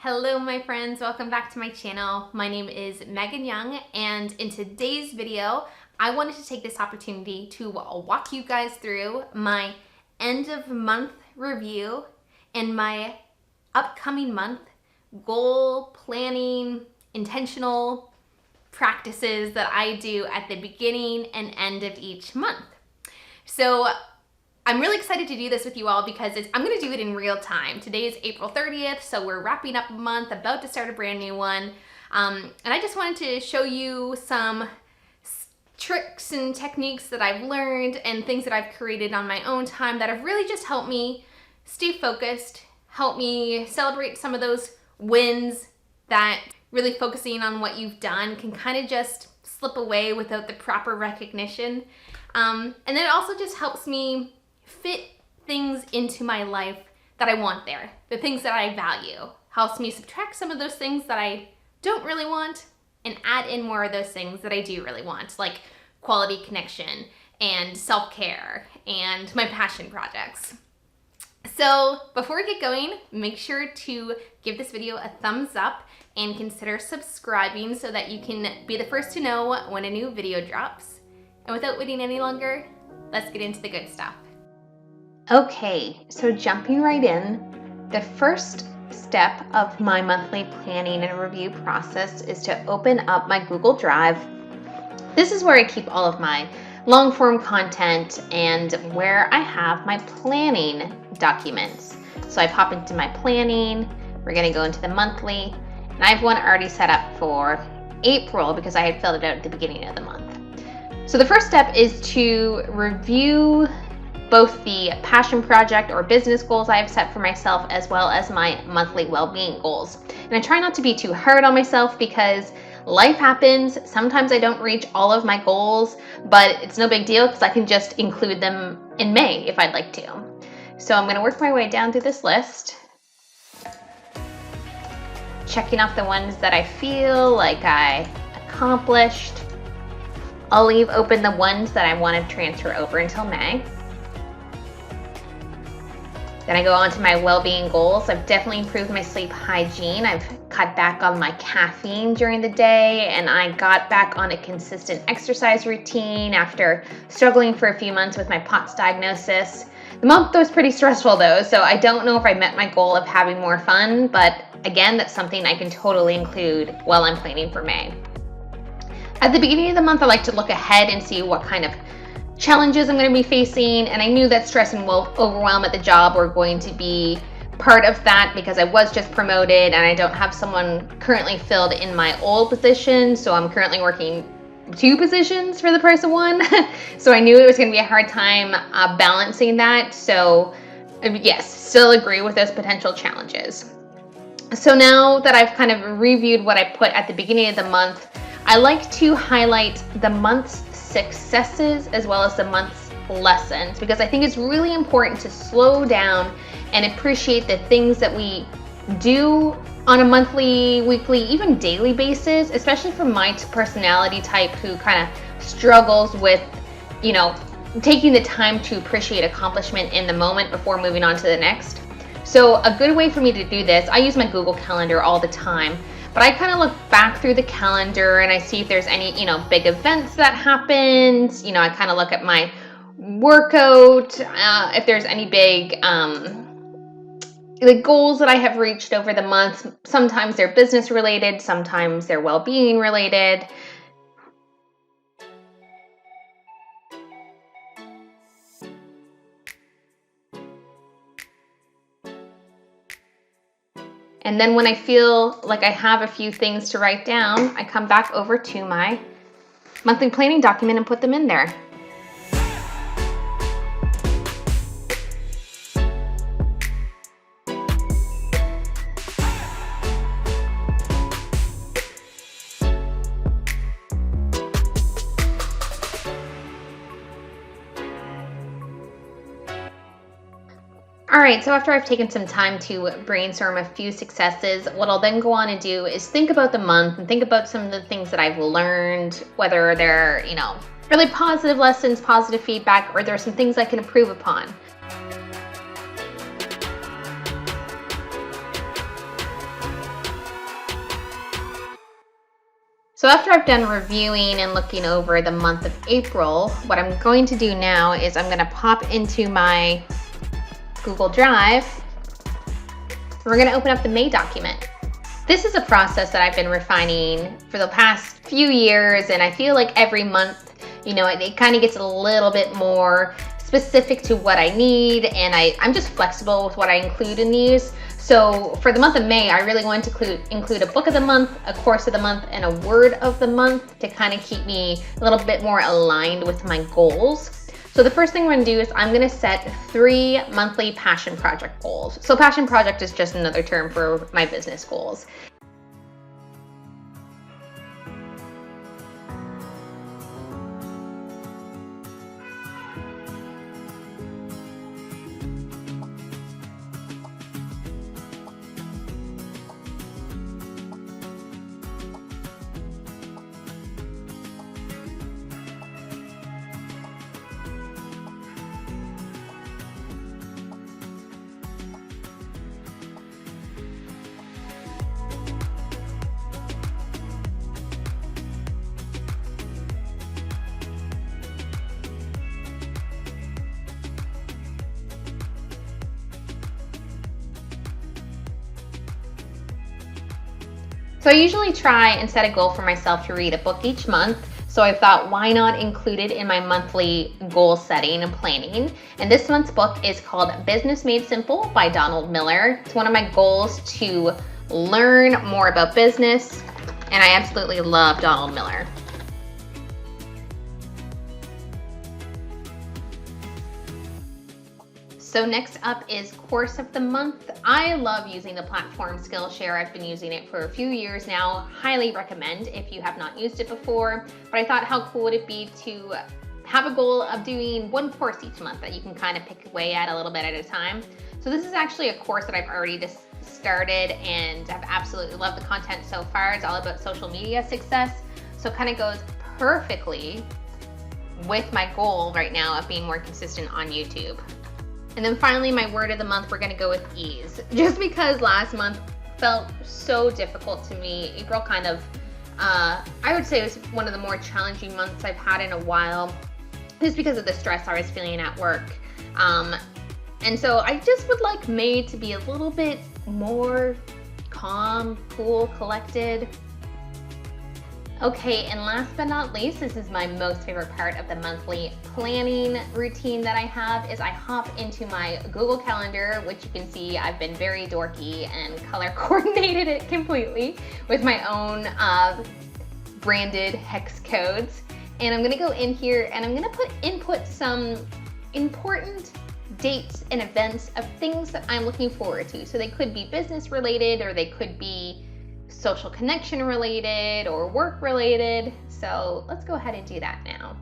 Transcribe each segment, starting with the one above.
Hello my friends, welcome back to my channel. My name is Megan Young, and in today's video, I wanted to take this opportunity to walk you guys through my end of month review and my upcoming month goal planning, intentional practices that I do at the beginning and end of each month. So I'm really excited to do this with you all because I'm going to do it in real time. Today is April 30th, so we're wrapping up a month, about to start a brand new one. And I just wanted to show you some tricks and techniques that I've learned and things that I've created on my own time that have really just helped me stay focused, help me celebrate some of those wins that really focusing on what you've done can kind of just slip away without the proper recognition. And then it also just helps me fit things into my life that I want there, the things that I value. Helps me subtract some of those things that I don't really want and add in more of those things that I do really want, like quality connection and self-care and my passion projects. So before we get going, make sure to give this video a thumbs up and consider subscribing so that you can be the first to know when a new video drops. And without waiting any longer, let's get into the good stuff. Okay, so jumping right in, the first step of my monthly planning and review process is to open up my Google Drive. This is where I keep all of my long form content and where I have my planning documents. So I pop into my planning, we're gonna go into the monthly, and I have one already set up for April because I had filled it out at the beginning of the month. So the first step is to review both the passion project or business goals I have set for myself as well as my monthly well-being goals. And I try not to be too hard on myself because life happens. Sometimes I don't reach all of my goals, but it's no big deal because I can just include them in May if I'd like to. So I'm going to work my way down through this list, checking off the ones that I feel like I accomplished. I'll leave open the ones that I want to transfer over until May. Then I go on to my well-being goals. I've definitely improved my sleep hygiene. I've cut back on my caffeine during the day, and I got back on a consistent exercise routine after struggling for a few months with my POTS diagnosis. The month was pretty stressful though, so I don't know if I met my goal of having more fun, but again, that's something I can totally include while I'm planning for May. At the beginning of the month, I like to look ahead and see what kind of challenges I'm going to be facing, and I knew that stress and overwhelm at the job were going to be part of that because I was just promoted and I don't have someone currently filled in my old position, so I'm currently working 2 positions for the price of 1. So I knew it was going to be a hard time balancing that. So yes, still agree with those potential challenges. So now that I've kind of reviewed what I put at the beginning of the month, I like to highlight the month's successes as well as the month's lessons because I think it's really important to slow down and appreciate the things that we do on a monthly, weekly, even daily basis, especially for my personality type who kind of struggles with, taking the time to appreciate accomplishment in the moment before moving on to the next. So a good way for me to do this, I use my Google Calendar all the time. But I kind of look back through the calendar and I see if there's any, big events that happened. I kind of look at my workout, if there's any big goals that I have reached over the month. Sometimes they're business related, sometimes they're well-being related. And then when I feel like I have a few things to write down, I come back over to my monthly planning document and put them in there. All right, so after I've taken some time to brainstorm a few successes, what I'll then go on and do is think about the month and think about some of the things that I've learned, whether they're, really positive lessons, positive feedback, or there are some things I can improve upon. So after I've done reviewing and looking over the month of April, what I'm going to do now is I'm gonna pop into my Google Drive. We're gonna open up the May document. This is a process that I've been refining for the past few years, and I feel like every month, you know, it kind of gets a little bit more specific to what I need, and I'm just flexible with what I include in these. So for the month of May, I really wanted to include a book of the month, a course of the month, and a word of the month to kind of keep me a little bit more aligned with my goals. So the first thing we're gonna do is I'm gonna set 3 monthly passion project goals. So passion project is just another term for my business goals. So I usually try and set a goal for myself to read a book each month. So I thought, why not include it in my monthly goal setting and planning? And this month's book is called Business Made Simple by Donald Miller. It's one of my goals to learn more about business, and I absolutely love Donald Miller. So next up is course of the month. I love using the platform Skillshare. I've been using it for a few years now. Highly recommend if you have not used it before. But I thought, how cool would it be to have a goal of doing 1 course each month that you can kind of pick away at a little bit at a time. So this is actually a course that I've already just started, and I've absolutely loved the content so far. It's all about social media success. So it kind of goes perfectly with my goal right now of being more consistent on YouTube. And then finally, my word of the month, we're gonna go with ease. Just because last month felt so difficult to me. April kind of, I would say it was one of the more challenging months I've had in a while, just because of the stress I was feeling at work. And so I just would like May to be a little bit more calm, cool, collected. Okay, and last but not least, this is my most favorite part of the monthly planning routine that I have, is I hop into my Google Calendar, which you can see I've been very dorky and color coordinated it completely with my own branded hex codes. And I'm gonna go in here and I'm gonna input some important dates and events of things that I'm looking forward to. So they could be business related, or they could be social connection related or work related. So let's go ahead and do that now.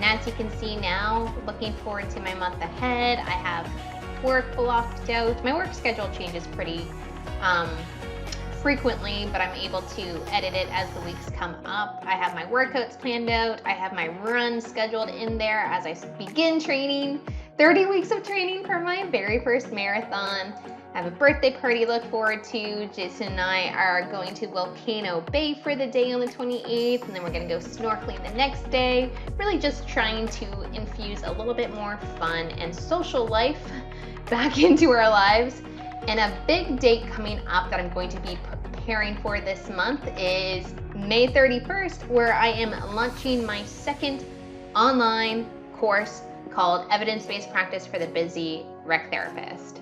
And as you can see now, looking forward to my month ahead, I have work blocked out. My work schedule changes pretty frequently, but I'm able to edit it as the weeks come up. I have my workouts planned out. I have my run scheduled in there as I begin training. 30 weeks of training for my very first marathon. I have a birthday party to look forward to. Jason and I are going to Volcano Bay for the day on the 28th, and then we're gonna go snorkeling the next day. Really just trying to infuse a little bit more fun and social life back into our lives. And a big date coming up that I'm going to be preparing for this month is May 31st, where I am launching my second online course called Evidence-Based Practice for the Busy Rec Therapist.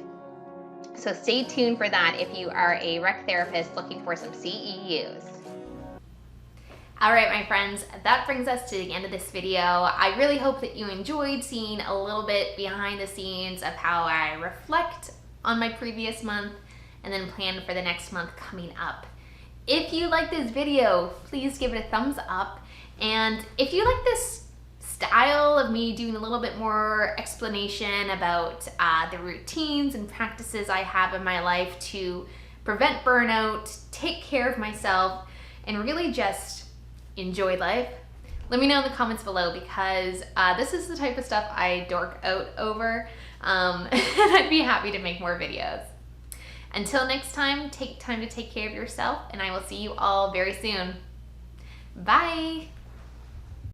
So stay tuned for that if you are a rec therapist looking for some CEUs. All right, my friends, that brings us to the end of this video. I really hope that you enjoyed seeing a little bit behind the scenes of how I reflect on my previous month and then plan for the next month coming up. If you like this video, please give it a thumbs up. And if you like this style of me doing a little bit more explanation about the routines and practices I have in my life to prevent burnout, take care of myself, and really just enjoy life, let me know in the comments below, because this is the type of stuff I dork out over, and I'd be happy to make more videos. Until next time, take time to take care of yourself, and I will see you all very soon. Bye!